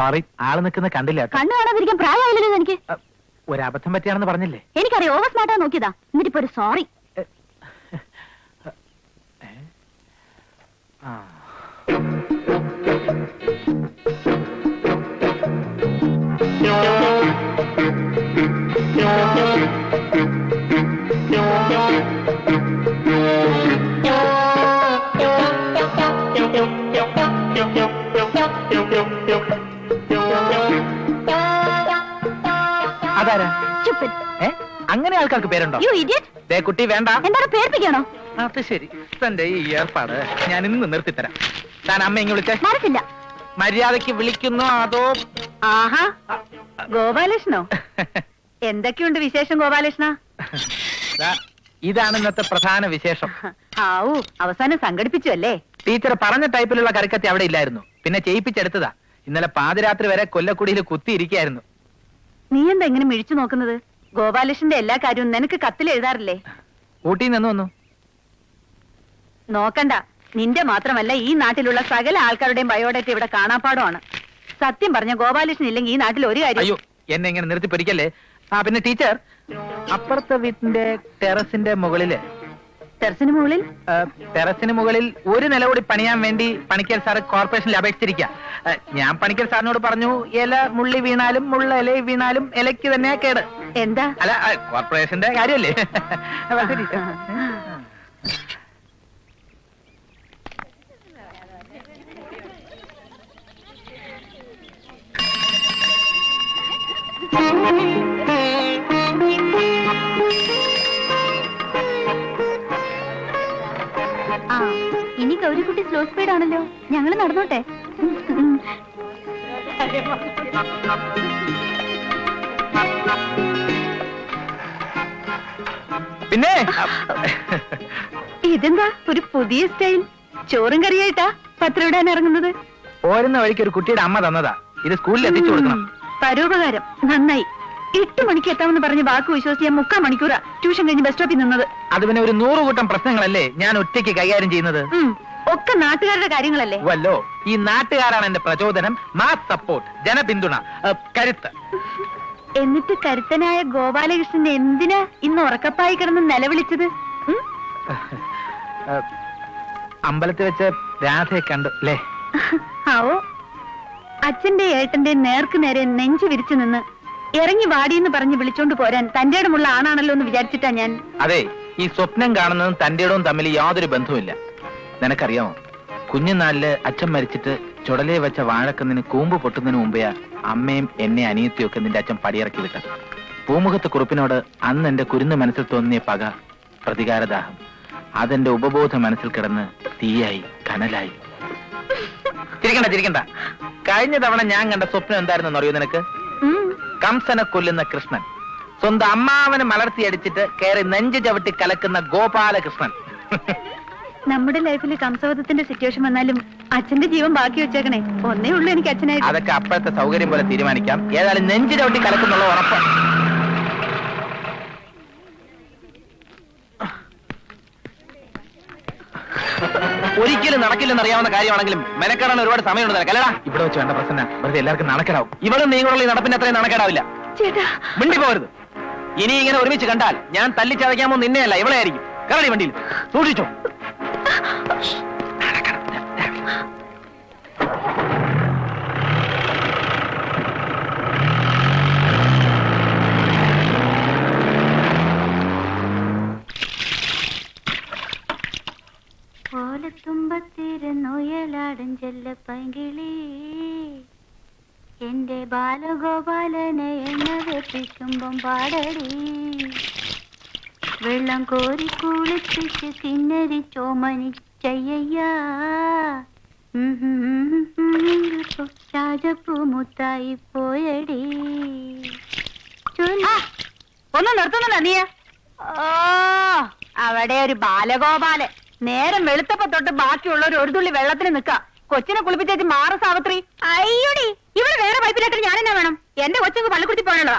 Sorry, ആള് നിൽക്കുന്ന കണ്ടില്ല. കണ്ണു കാണാതിരിക്കാൻ പ്രായമായില്ലല്ലോ എനിക്ക്. ഒരബദ്ധം പറ്റിയാണെന്ന് പറഞ്ഞില്ലേ? എനിക്കറിയാം, ഓവർ സ്മാർട്ടാ നോക്കിയതാ. എന്നിട്ടിപ്പോ ഒരു സോറി. അതാരാ? അങ്ങനെ ആൾക്കാർക്ക് പേരുണ്ടോ? കുട്ടി വേണ്ട. എന്താണ് പേർപ്പിക്കണോ? അത് ശരി, തന്റെ ഈ ഏർപ്പാട് ഞാൻ ഇന്ന് നിർത്തിത്തരാം. താൻ അമ്മ ഇങ്ങ് വിളിച്ചേ. മനസ്സില്ല. മര്യാദക്ക് വിളിക്കുന്നോ അതോ? ആഹാ, ഗോപാലകൃഷ്ണോ? എന്തൊക്കെയുണ്ട് വിശേഷം ഗോപാലകൃഷ്ണ? ഇതാണ് ഇന്നത്തെ പ്രധാന വിശേഷം. ആവൂ, അവസാനം സംഘടിപ്പിച്ചു അല്ലേ? ടീച്ചർ പറഞ്ഞ ടൈപ്പിലുള്ള കറിക്കത്തി അവിടെ ഇല്ലായിരുന്നു, പിന്നെ ചെയ്യിപ്പിച്ചെടുത്തതാ. ഇന്നലെ പാതിരാത്രി വരെ കൊല്ലക്കുടിയിൽ കുത്തിയിരിക്കായിരുന്നു. നീ എന്താ ഇങ്ങനെ മിഴിച്ചു നോക്കുന്നത്? ഗോപാലകൃഷ്ണന്റെ എല്ലാ കാര്യവും നിനക്ക് കത്തിൽ എഴുതാറില്ലേ? ഊട്ടിയിൽ നിന്ന് വന്നു. നോക്കണ്ട, നിന്റെ മാത്രമല്ല ഈ നാട്ടിലുള്ള സകല ആൾക്കാരുടെയും ബയോഡേറ്റ ഇവിടെ കാണാപ്പാടമാണ്. സത്യം പറഞ്ഞ ഗോപാലകൃഷ്ണൻ ഇല്ലെങ്കിൽ ഈ നാട്ടിൽ ഒരു കാര്യം. അയ്യോ, എന്നെ ഇങ്ങനെ നിർത്തി പൊരിക്കല്ലേ. പിന്നെ ടീച്ചർ, അപ്പുറത്തെ വീട്ടിന്റെ ടെറസിന്റെ മുകളില് ടെറസിന് മുകളിൽ ഒരു നില കൂടി പണിയാൻ വേണ്ടി പണിക്കൽ സാറ് കോർപ്പറേഷനിൽ അപേക്ഷിച്ചിരിക്കുക. ഞാൻ പണിക്കൽ സാറിനോട് പറഞ്ഞു, ഇല മുള്ളി വീണാലും മുള്ള ഇല വീണാലും ഇലയ്ക്ക് തന്നെയാ കേട്. എന്താ? അല്ല, കോർപ്പറേഷന്റെ കാര്യല്ലേ. ഇനി ഗൗരിക്കുട്ടി സ്ലോ സ്പീഡ് ആണല്ലോ. ഞങ്ങള് നടന്നോട്ടെ. പിന്നെ ഇതെന്താ ഒരു പുതിയ സ്റ്റൈൽ? ചോറും കറിയായിട്ടാ പത്രം ഇടാൻ ഇറങ്ങുന്നത്? പോരുന്ന വഴിക്ക് ഒരു കുട്ടിയുടെ അമ്മ തന്നതാ. ഇത് സ്കൂളിൽ എത്തിച്ചു കൊടുക്കണം. പരോപകാരം നന്നായി. 8 മണിക്ക് എത്താമെന്ന് പറഞ്ഞ് വാക്ക് വിശ്വസിച്ച് ഞാൻ 3/4 മണിക്കൂറാ ട്യൂഷൻ കഴിഞ്ഞ് ബസ് സ്റ്റോപ്പിൽ നിന്നത്. അത് പിന്നെ ഒരു 100 കൂട്ടം പ്രശ്നങ്ങളല്ലേ ഞാൻ ഒറ്റയ്ക്ക് കൈകാര്യം ചെയ്യുന്നത്? ഒക്കെ നാട്ടുകാരുടെ കാര്യങ്ങളല്ലേ? വല്ലോ, ഈ നാട്ടുകാരാണ് എന്റെ പ്രചോദനം, മാസ് സപ്പോർട്ട്, ജനപിന്തുണ, കരുത്ത്. എന്നിട്ട് കരുത്തനായ ഗോപാലകൃഷ്ണൻ എന്തിനാ ഇന്ന് ഉറക്കപ്പായി കിടന്ന് നിലവിളിച്ചത്? അമ്പലത്തിൽ വെച്ച് രാധയെ കണ്ടു അല്ലേ? ആവോ, അച്ഛന്റെ ഏട്ടന്റെ നേർക്ക് നേരെ നെഞ്ചു വിരിച്ചു നിന്ന് ഇറങ്ങി വാടിയെന്ന് പറഞ്ഞ് വിളിച്ചോണ്ട് പോരാൻ തന്റെ ഇടമുള്ള ആണാണല്ലോ എന്ന് വിചാരിച്ചിട്ടാ ഞാൻ. അതെ, ഈ സ്വപ്നം കാണുന്നതും തന്റെ ഇടവും തമ്മിൽ യാതൊരു ബന്ധവുമില്ല. നിനക്കറിയാമോ, കുഞ്ഞുനാളില് അച്ഛൻ മരിച്ചിട്ട് ചുടലേ വെച്ച വാഴക്കന്നിന് കൂമ്പ് പൊട്ടുന്നതിന് മുമ്പേ അമ്മയും എന്നെ അനിയത്തിയും ഒക്കെ നിന്റെ അച്ഛൻ പടിയിറക്കി വിട്ടത്. പൂമുഖത്ത് കുറുപ്പിനോട് അന്ന് എന്റെ കുരുന്ന് മനസ്സിൽ തോന്നിയ പക, പ്രതികാരദാഹം, അതെന്റെ ഉപബോധ മനസ്സിൽ കിടന്ന് തീയായി കനലായി. ചിരിക്കണ്ട. കഴിഞ്ഞ തവണ ഞാൻ കണ്ട സ്വപ്നം എന്തായിരുന്നെന്ന് അറിയോ നിനക്ക്? കംസനെ കൊല്ലുന്ന കൃഷ്ണൻ, സ്വന്തം അമ്മാവനെ മലർത്തിയടിച്ചിട്ട് കയറി നെഞ്ചു ചവിട്ടി കലക്കുന്ന ഗോപാലകൃഷ്ണൻ. നമ്മുടെ ലൈഫിൽ കംസവധത്തിന്റെ സിറ്റുവേഷൻ വന്നാലും അച്ഛന്റെ ജീവൻ ബാക്കി വെച്ചേക്കണേ. ഒന്നേ ഉള്ളൂ എനിക്ക് അച്ഛനായിട്ട്. അതൊക്കെ അപ്പോഴത്തെ സൗകര്യം പോലെ തീരുമാനിക്കാം. ഏതായാലും നെഞ്ചു ചവിട്ടി കലക്കുന്നുള്ള ഉറപ്പ്. ഒരിക്കലും നടക്കില്ലെന്ന് അറിയാവുന്ന കാര്യമാണെങ്കിലും മെനക്കെടാൻ ഒരുപാട് സമയമുണ്ട് നിനക്കല്ലടാ. ഇവിടെ വെച്ച് വേണ്ട പ്രശ്നം, വെറുതെ എല്ലാവർക്കും നടക്കടാവും. ഇവളും നീങ്ങളുള്ള ഈ നടപ്പിന് അത്രയും നടക്കടാവില്ല. മിണ്ടി പോകരുത്. ഇനി ഇങ്ങനെ ഒരുമിച്ച് കണ്ടാൽ ഞാൻ തല്ലിച്ചതയ്ക്കാമോ നിന്നെയല്ല ഇവളെ ആയിരിക്കും. കയറി വണ്ടിയിൽ, സൂക്ഷിച്ചോ. ഓലത്തുമ്പത്തിരുന്നുയലാടും ചെല്ലപ്പൈങ്കിളി എന്റെ ബാലഗോപാലനെ എണ്ണ വെപ്പിക്കുമ്പം പാടടി. വെള്ളം കോരി കുളിപ്പിച്ച് കിന്നരി ചോമനി ചെയ്യ രാജപ്പൂമുത്തായി പോയടി. ഒന്ന് നിർത്തുന്നുണ്ടോ നീ? അവിടെ ഒരു ബാലഗോപാലൻ നേരം വെളുത്തപ്പോ തൊട്ട് ബാക്കിയുള്ളവർ ഒരു തുള്ളി വെള്ളത്തിന് നിൽക്കാം. കൊച്ചിനെ കുളിപ്പിച്ചേച്ച് മാറ സാവിത്രി. അയ്യോടി, ഇവിടെ വേറെ പൈപ്പിലേക്കൽ ഞാൻ എന്നാ വേണം? എന്റെ കൊച്ചങ്ങ് പള്ളിക്കുടത്തിൽ പോകണല്ലോ.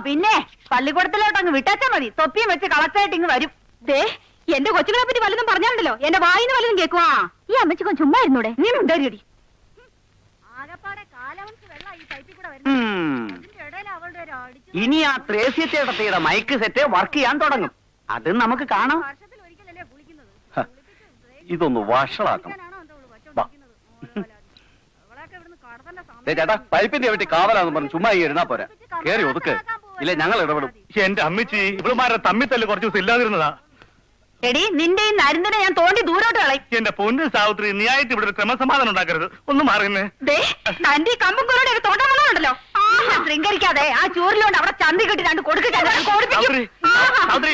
പിന്നെ പള്ളിക്കൂടത്തിലോട്ട് അങ്ങ് വിട്ടാച്ചാ മതി. തൊപ്പിയും വെച്ച് കളക്റ്റായിട്ട് ഇങ്ങ് വരും. ദേ, എന്റെ കൊച്ചുങ്ങളെ പറ്റി വല്ലതും പറഞ്ഞാലുണ്ടല്ലോ എന്റെ വായിന്ന് വല്ലതും കേൾക്കുവാ. ഈ അമ്മച്ചിക്കൊന്ന് ചുമ്മാ ഇരുന്നൂടെ? നീ ഉണ്ടായിരിക്കടി. ആകപ്പാടെ കാലവൻസ് വെള്ളം ഇനി ആ ത്രേസ്യച്ചേട്ടത്തിയുടെ മൈക്ക് സെറ്റ് വർക്ക് ചെയ്യാൻ തുടങ്ങും. അത് നമുക്ക് കാണാം. ഇതൊന്ന് വഷളാക്കണം. ചേട്ടാ പൈപ്പിന്റെ വീട്ടിൽ കാവലാന്ന് പറഞ്ഞു ചുമ്മാ ഈ ഇരുന്നാ പോരാ. കേറി ഒതുക്ക്, ഇല്ലേ ഞങ്ങൾ ഇടപെടും. എന്റെ അമ്മച്ചി ഇവളുമാരുടെ തമ്മിത്തല്ല് കുറച്ചു ദിവസം ഇല്ലാതിരുന്നതാ. എടി നിന്റെ ഈ നരുന്നിനെ ഞാൻ തോണ്ടി ദൂരോട്ട് കളയും. എന്റെ പൊന്ന് സാവിത്രി, നീ ആയിട്ട് ഇവിടെ ഒരു ക്രമസമാധാനം ഉണ്ടാക്കരുത്. ഒന്ന് മാറുന്നേ. തന്റെ ഈ കമ്പും കൊറോടെ ഒരു തോട്ടമുള്ളതുണ്ടല്ലോ, ശൃംഗരിക്കാതെ ആ ചൂരിലോണ്ട് അവിടെ ചന്തി കെട്ടി രണ്ട് കൊടുക്കില്ല. സാവിത്രി, സാവിത്രി,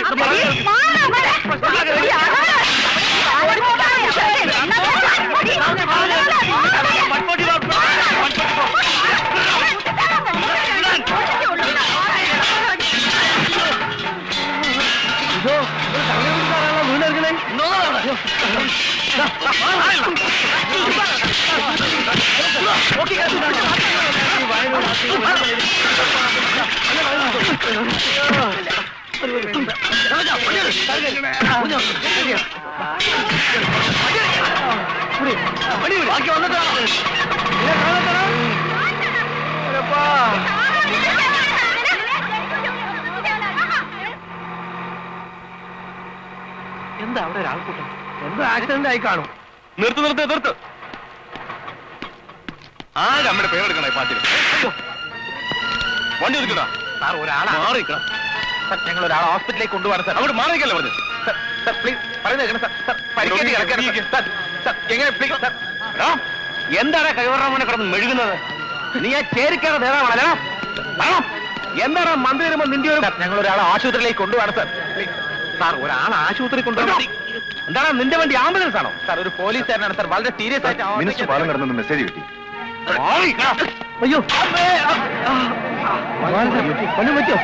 ഇത് ബാക്കി വന്നിട്ടാ എന്താ അവിടെ ഒരാൾക്കൂട്ടം? എന്തോ ആക്സിഡന്റ് ആയി കാണും. നിർത്ത് നിർത്ത് നിർത്ത്. ആരും അമ്മയുടെ പേരെടുക്കണേ പാട്ടിൽ. വണ്ടി എടുക്കടാ. സാർ ഒരാളെ മാറിക്കണം. ഞങ്ങൾ ഒരാളെ ഹോസ്പിറ്റലിലേക്ക് കൊണ്ടുപോകാൻ സാർ. അവിടെ മാറിക്കല്ലേ പറഞ്ഞു. സാർ പ്ലീസ് പറയുന്നത് കേൾക്കണം സാർ. സാർ പരിക്കേറ്റ് കിടക്കണം സാർ. സാർ എങ്ങനെ പ്ലീസ് സാർ. എന്താണ് കൈവരണ കിടന്ന് മെഴുകുന്നത്? നീ ആ ചേരിക്കാതെ നേതാവാണല്ലോ. എന്താണ് മന്ത്രി വരുമ്പോ നിന്റെ ഒരു ഞങ്ങൾ ഒരാളെ ആശുപത്രിയിലേക്ക് കൊണ്ടുപോകാൻ സാർ. പ്ലീസ് സാർ ഒരാളെ ആശുപത്രി കൊണ്ടുപോകാൻ. എന്താണ് നിന്റെ വണ്ടി ആംബുലൻസ് ആണോ? സാർ ഒരു പോലീസുകാരനാണ് സാർ. വളരെ സീരിയസ് ആയിട്ട് മിനിസ്റ്റർ പാലം കിടന്നു മെസ്സേജ് കിട്ടി. അയ്യോ പറ്റോ?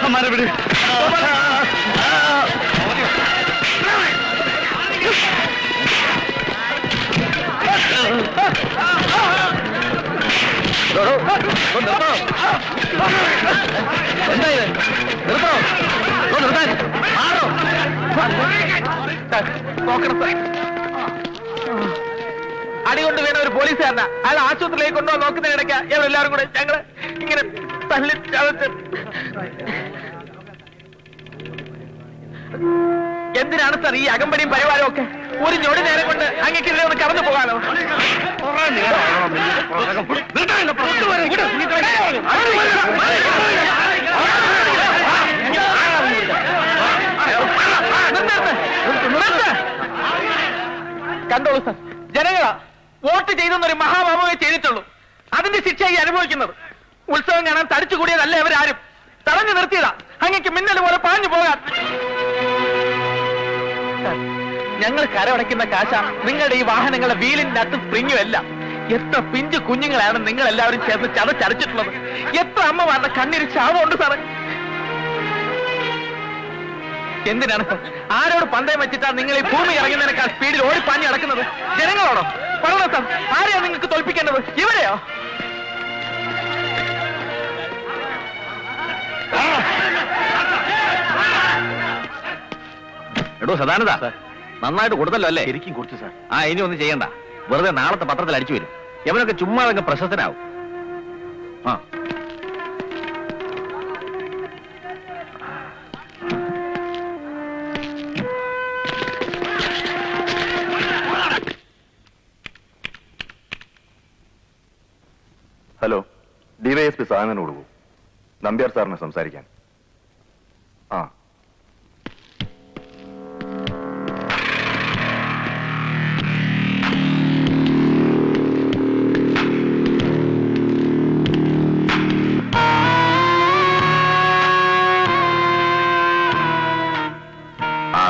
हमारे विड़ അടികൊണ്ട് വീണ ഒരു പോലീസുകാരനാ. അയാൾ ആശുപത്രിയിലേക്ക് കൊണ്ടുപോകാൻ നോക്കുന്നതിനിടയ്ക്ക് ഇവരെല്ലാവരും കൂടെ ഞങ്ങള് ഇങ്ങനെ തള്ളി ചതച്ച്. എന്തിനാണ് സാർ ഈ അകമ്പടിയും പരിവാരവും ഒക്കെ? ഒരു ഞൊടി നേരം കൊണ്ട് അങ്ങേക്കിതിനെ ഒന്ന് കടന്നു പോകാനോ? കണ്ടോളൂ സാർ, ജനങ്ങളാ വോട്ട് ചെയ്തെന്നൊരു മഹാപാപമേ ചെയ്തിട്ടുള്ളൂ. അതിന്റെ ശിക്ഷയായി അനുഭവിക്കുന്നത്. ഉത്സവം കാണാൻ തടിച്ചുകൂടിയതല്ല ഇവരാരും. തടഞ്ഞു നിർത്തിയതാ അങ്ങേക്ക് മിന്നൽ പോലെ പാഞ്ഞു പോകാൻ. ഞങ്ങൾ കരമടയ്ക്കുന്ന കാശാണ് നിങ്ങളുടെ ഈ വാഹനങ്ങളുടെ വീലിൻ നട്ടും സ്പ്രിങ്ങും എല്ലാം. എത്ര പിഞ്ചു കുഞ്ഞുങ്ങളാണ് നിങ്ങൾ എല്ലാവരും ചേർന്ന് ചതച്ചടച്ചിട്ടുള്ളത്. എത്ര അമ്മമാരുടെ കണ്ണീര് ശാപമുണ്ട് സാറ്. എന്തിനാണ് സാർ? ആരോട് പന്തയം വെച്ചിട്ടാണ് നിങ്ങൾ ഈ ഭൂമി ഇറങ്ങുന്നതിനേക്കാൾ സ്പീഡിൽ ഓടിപ്പാഞ്ഞ് നടക്കുന്നത്? ജനങ്ങളോടോ? പറയണോ സാർ, ആരെയാ നിങ്ങൾക്ക് തോൽപ്പിക്കേണ്ടത്? ഇവരെയോ? എടോ സദാനന്ദ, നന്നായിട്ട് കൊടുത്തല്ലോ അല്ലേ? ശരിക്കും കൊടുത്തു സാർ. ആ ഇനി ഒന്നും ചെയ്യണ്ട. വെറുതെ നാളത്തെ പത്രത്തിൽ അടിച്ചു വരും. എവനൊക്കെ ചുമ്മാ അങ്ങ് പ്രശസ്തനാവും. ആ ഹലോ, ഡിവൈഎസ്പി സാധനം കൊടുക്കൂ. നമ്പ്യാർ സാറിനെ സംസാരിക്കാൻ. ആ,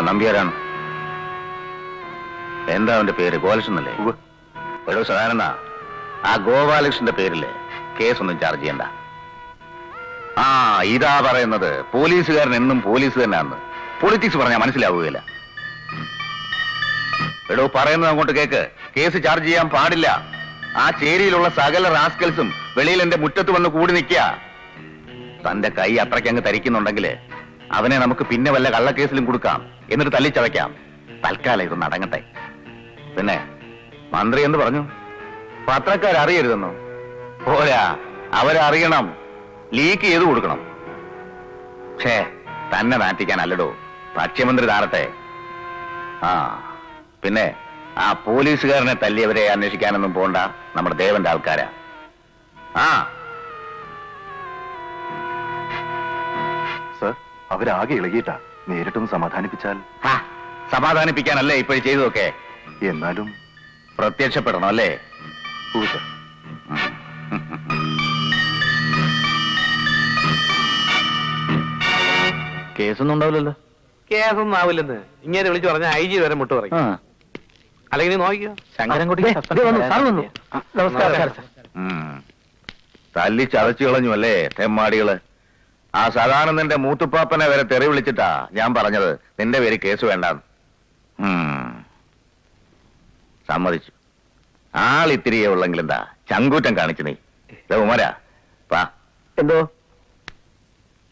നമ്പ്യാരാണ്. എന്താ അവന്റെ പേര്? ഗോപാലകൃഷ്ണൻ അല്ലേ? ഒരു സാധാരണ ആ ഗോപാലകൃഷ്ണന്റെ പേരില് കേസൊന്നും ചാർജ് ചെയ്യണ്ട. ആ, ഇതാ പറയുന്നത് പോലീസുകാരൻ എന്നും പോലീസ് തന്നെയാന്ന്. പൊളിറ്റിക്സ് പറഞ്ഞാൽ മനസ്സിലാവുകയില്ല. എടോ, പറയുന്നത് അങ്ങോട്ട് കേക്ക്. കേസ് ചാർജ് ചെയ്യാൻ പാടില്ല. ആ ചേരിയിലുള്ള സകല റാസ്കൽസും വെളിയിൽ എന്റെ മുറ്റത്ത് വന്ന് കൂടി നിൽക്കുക. തന്റെ കൈ അത്രയ്ക്കങ്ങ് തരിക്കുന്നുണ്ടെങ്കിൽ അവനെ നമുക്ക് പിന്നെ വല്ല കള്ളക്കേസിലും കൊടുക്കാം, എന്നിട്ട് തല്ലിച്ചവയ്ക്കാം. തൽക്കാലം ഇതൊന്ന് അടങ്ങട്ടെ. പിന്നെ മന്ത്രി എന്ത് പറഞ്ഞു? പത്രക്കാരറിയരുതെന്നോ? പോരാ, അവരറിയണം. ലീക്ക് ചെയ്ത് കൊടുക്കണം. ഛേ, തന്നെ നാറ്റിക്കാനല്ലടോ. ഭക്ഷ്യമന്ത്രി താറട്ടെ. ആ, പിന്നെ ആ പോലീസുകാരനെ തല്ലിയവരെ അന്വേഷിക്കാനൊന്നും പോണ്ട. നമ്മുടെ ദേവന്റെ ആൾക്കാരാ. ആ, സർ, അവരാകെ ഇളകിയിട്ടാ. നേരിട്ടൊന്ന് സമാധാനിപ്പിച്ചാൽ. സമാധാനിപ്പിക്കാനല്ലേ ഇപ്പോഴും ചെയ്തതൊക്കെ? എന്നാലും പ്രത്യക്ഷപ്പെടണം അല്ലേ? സർ. കേസൊന്നും ഉണ്ടാവില്ലല്ലോ. കേസൊന്നും ആവില്ലെന്ന് ഇങ്ങനെ വിളിച്ചു പറഞ്ഞ IG വരെ മുട്ട് പറയും. അല്ലെങ്കിൽ നീ നോക്കിയോ? ശങ്കരൻകുട്ടി നമസ്കാരം. തല്ലി ചതച്ചു കളഞ്ഞു അല്ലേ തെമ്മാടികള്. ആ സദാനന്ദന്റെ മൂത്തുപ്പാപ്പനെ വരെ തെറി വിളിച്ചിട്ടാ ഞാൻ പറഞ്ഞത് നിന്റെ പേര് കേസ് വേണ്ടാന്ന്. സമ്മതിച്ചു. ആളിത്തിരിയേ ഉള്ളെങ്കിൽ എന്താ ചങ്കൂറ്റം കാണിച്ചു നീ. ഉമരാ, പാ. എന്തോ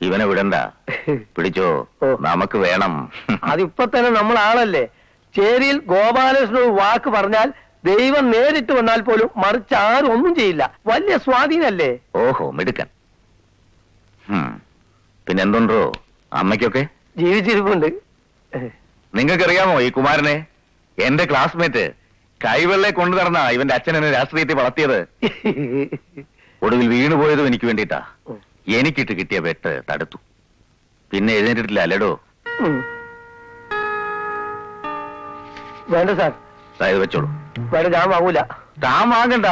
ഇവനെ വിടണ്ട, പിടിച്ചോ, നമുക്ക് വേണം. അതിപ്പോ തന്നെ നമ്മൾ ആളല്ലേ. ചേരിയിൽ ഗോപാലകൃഷ്ണൻ വാക്ക് പറഞ്ഞാൽ ദൈവം നേരിട്ട് വന്നാൽ പോലും മറിച്ച് ആരും ഒന്നും ചെയ്യില്ല. വലിയ സ്വാധീനല്ലേ? ഓഹോ, മിടുക്കൻ. പിന്നെന്തുണ്ടോ അമ്മയ്ക്കൊക്കെ? ജീവിച്ചിരിപ്പുണ്ട്. നിങ്ങൾക്കറിയാമോ ഈ കുമാരനെ? എന്റെ ക്ലാസ്മേറ്റ്. കൈവെള്ളെ കൊണ്ടു നടന്ന ഇവന്റെ അച്ഛൻ എന്നെ രാഷ്ട്രീയത്തിൽ വളർത്തിയത്. ഒടുവിൽ വീണുപോയതും എനിക്ക് വേണ്ടിയിട്ടാ. എനിക്കിട്ട് കിട്ടിയ വെട്ട് തടുത്തു. പിന്നെ എഴുന്നേറ്റിട്ടില്ല അല്ലടോ. വേണ്ട സാർ. അതായത് വെച്ചോളൂ. വേണ്ട, ഞാൻ വാങ്ങൂല. താൻ വാങ്ങണ്ട.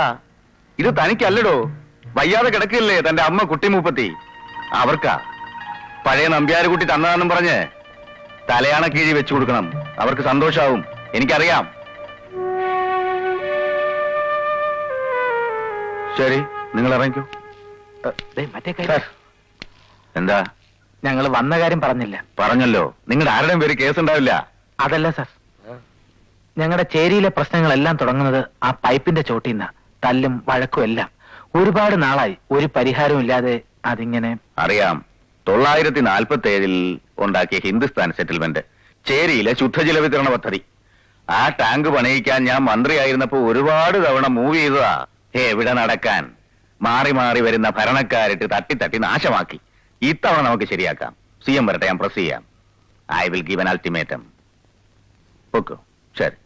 ഇത് തനിക്കല്ലടോ. വയ്യാതെ കിടക്കില്ലേ തന്റെ അമ്മ കുട്ടിമൂപ്പത്തി. അവർക്കാ. പഴയ നമ്പ്യാരുകുട്ടി തന്നതാണെന്നും പറഞ്ഞ് തലയാണ കീഴി വെച്ചു കൊടുക്കണം. അവർക്ക് സന്തോഷാവും. എനിക്കറിയാം. ശരി, നിങ്ങൾ ഇറങ്ങിക്കോ. മറ്റേ കാര്യം എന്താ? ഞങ്ങൾ വന്ന കാര്യം പറഞ്ഞില്ല. പറഞ്ഞല്ലോ, നിങ്ങളുടെ ആരുടെയും പേര് കേസ് ഉണ്ടാവില്ല. അതല്ല സർ, ഞങ്ങളുടെ ചേരിയിലെ പ്രശ്നങ്ങളെല്ലാം തുടങ്ങുന്നത് ആ പൈപ്പിന്റെ ചോട്ടിന്ന തല്ലും വഴക്കും എല്ലാം. ഒരുപാട് നാളായി ഒരു പരിഹാരവും ഇല്ലാതെ അതിങ്ങനെ. അറിയാം. 947 ഉണ്ടാക്കിയ ഹിന്ദുസ്ഥാൻ സെറ്റിൽമെന്റ്, ചേരിയിലെ ശുദ്ധജല വിതരണ പദ്ധതി. ആ ടാങ്ക് പണിയിക്കാൻ ഞാൻ മന്ത്രിയായിരുന്നപ്പോ ഒരുപാട് തവണ മൂവ് ചെയ്തതാ. എവിടെ നടക്കാൻ? മാറി മാറി വരുന്ന ഭരണക്കാരിട്ട് തട്ടി തട്ടി നാശമാക്കി. ഇത്തവണ നമുക്ക് ശരിയാക്കാം. CM വരട്ടെ, ഞാൻ പ്രസ് ചെയ്യാം. I will give an ultimatum. Okay, ശരി.